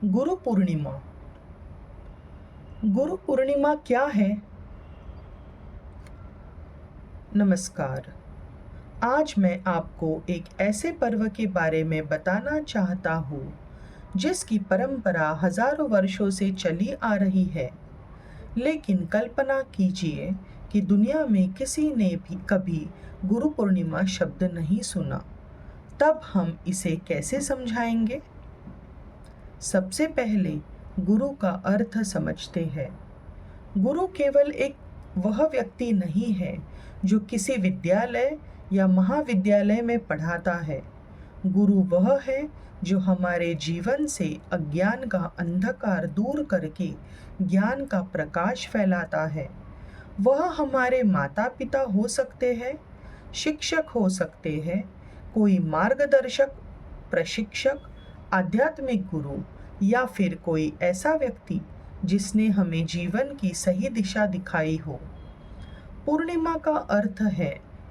गुरु पूर्णिमा। गुरु पूर्णिमा क्या है? नमस्कार। आज मैं आपको एक ऐसे पर्व के बारे में बताना चाहता हूँ जिसकी परंपरा हजारों वर्षों से चली आ रही है। लेकिन कल्पना कीजिए कि दुनिया में किसी ने भी कभी गुरु पूर्णिमा शब्द नहीं सुना। तब हम इसे कैसे समझाएंगे? सबसे पहले गुरु का अर्थ समझते हैं। गुरु केवल एक वह व्यक्ति नहीं है जो किसी विद्यालय या महाविद्यालय में पढ़ाता है। गुरु वह है जो हमारे जीवन से अज्ञान का अंधकार दूर करके ज्ञान का प्रकाश फैलाता है। वह हमारे माता पिता हो सकते हैं, शिक्षक हो सकते हैं, कोई मार्गदर्शक, प्रशिक्षक, आध्यात्मिक गुरु या फिर कोई ऐसा व्यक्ति जिसने हमें जीवन की सही दिशा दिखाई हो। पूर्णिमा का अर्थ है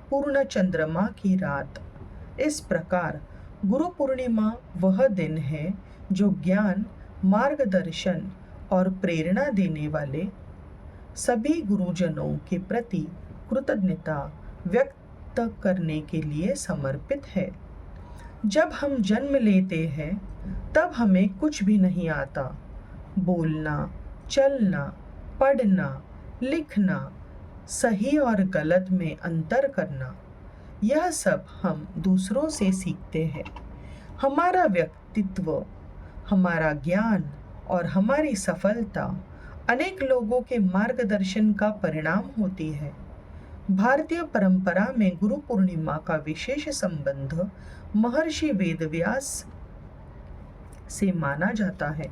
पूर्ण चंद्रमा की रात। इस प्रकार गुरु पूर्णिमा वह दिन है जो ज्ञान, मार्गदर्शन और प्रेरणा देने वाले सभी गुरुजनों के प्रति कृतज्ञता व्यक्त करने के लिए समर्पित है। जब हम जन्म लेते हैं तब हमें कुछ भी नहीं आता। बोलना, चलना, पढ़ना, लिखना, सही और गलत में अंतर करना, यह सब हम दूसरों से सीखते हैं। हमारा व्यक्तित्व, हमारा ज्ञान और हमारी सफलता अनेक लोगों के मार्गदर्शन का परिणाम होती है। भारतीय परंपरा में गुरु पूर्णिमा का विशेष संबंध महर्षि वेदव्यास से माना जाता है।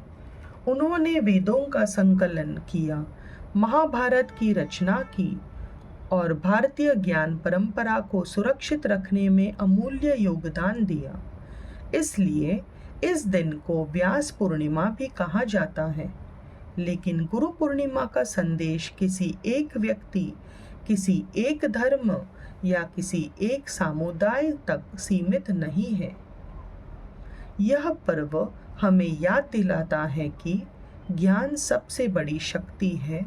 उन्होंने वेदों का संकलन किया, महाभारत की रचना की और भारतीय ज्ञान परंपरा को सुरक्षित रखने में अमूल्य योगदान दिया। इसलिए इस दिन को व्यास पूर्णिमा भी कहा जाता है। लेकिन गुरु पूर्णिमा का संदेश किसी एक व्यक्ति, किसी एक धर्म या किसी एक समुदाय तक सीमित नहीं है। यह पर्व हमें याद दिलाता है कि ज्ञान सबसे बड़ी शक्ति है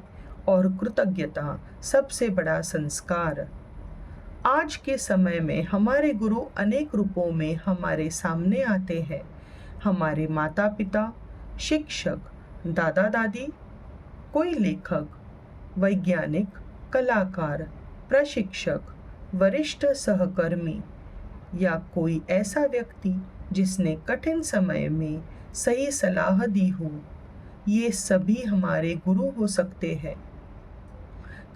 और कृतज्ञता सबसे बड़ा संस्कार। आज के समय में हमारे गुरु अनेक रूपों में हमारे सामने आते हैं। हमारे माता पिता, शिक्षक, दादा दादी, कोई लेखक, वैज्ञानिक, कलाकार, प्रशिक्षक, वरिष्ठ सहकर्मी या कोई ऐसा व्यक्ति जिसने कठिन समय में सही सलाह दी हो, ये सभी हमारे गुरु हो सकते हैं।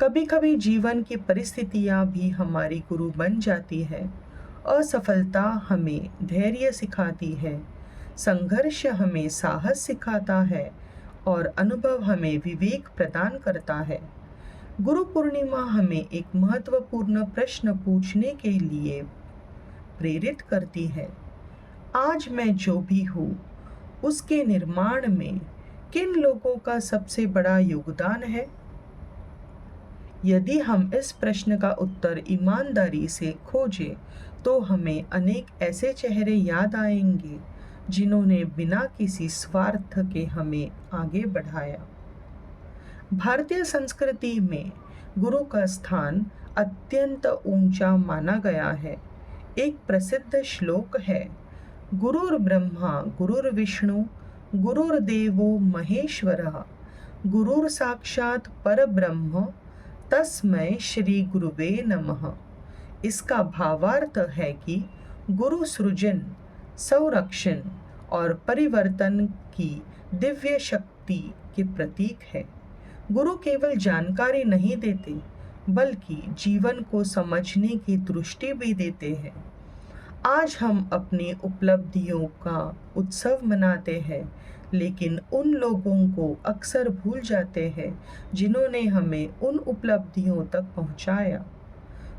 कभी कभी जीवन की परिस्थितियां भी हमारी गुरु बन जाती है। असफलता हमें धैर्य सिखाती है, संघर्ष हमें साहस सिखाता है और अनुभव हमें विवेक प्रदान करता है। गुरु पूर्णिमा हमें एक महत्वपूर्ण प्रश्न पूछने के लिए प्रेरित करती है। आज मैं जो भी हूँ, उसके निर्माण में किन लोगों का सबसे बड़ा योगदान है? यदि हम इस प्रश्न का उत्तर ईमानदारी से खोजें तो हमें अनेक ऐसे चेहरे याद आएंगे जिन्होंने बिना किसी स्वार्थ के हमें आगे बढ़ाया। भारतीय संस्कृति में गुरु का स्थान अत्यंत ऊंचा माना गया है। एक प्रसिद्ध श्लोक है, गुरुर् ब्रह्मा गुरुर्विष्णु गुरुर्देवो महेश्वरः गुरुर् साक्षात् परब्रह्म तस्मै श्री गुरुवे नमः। इसका भावार्थ है कि गुरु सृजन, संरक्षण और परिवर्तन की दिव्य शक्ति के प्रतीक है। गुरु केवल जानकारी नहीं देते बल्कि जीवन को समझने की दृष्टि भी देते हैं। आज हम अपनी उपलब्धियों का उत्सव मनाते हैं, लेकिन उन लोगों को अक्सर भूल जाते हैं जिन्होंने हमें उन उपलब्धियों तक पहुंचाया।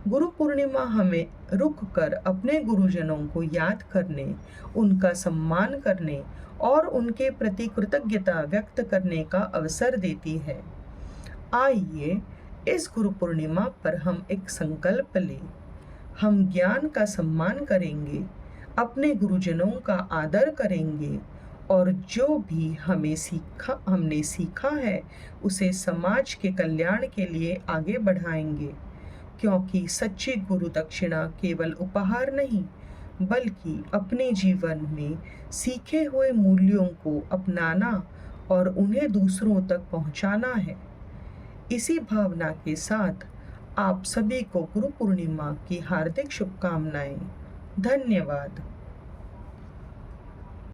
गुरु पूर्णिमा हमें रुक कर अपने गुरुजनों को याद करने, उनका सम्मान करने और उनके प्रति कृतज्ञता व्यक्त करने का अवसर देती है। आइए इस गुरु पूर्णिमा पर हम एक संकल्प लें। हम ज्ञान का सम्मान करेंगे, अपने गुरुजनों का आदर करेंगे और जो भी हमने सीखा है उसे समाज के कल्याण के लिए आगे बढ़ाएंगे, क्योंकि सच्ची गुरु दक्षिणा केवल उपहार नहीं बल्कि अपने जीवन में सीखे हुए मूल्यों को अपनाना और उन्हें दूसरों तक पहुंचाना है। इसी भावना के साथ आप सभी को गुरु पूर्णिमा की हार्दिक शुभकामनाएं। धन्यवाद।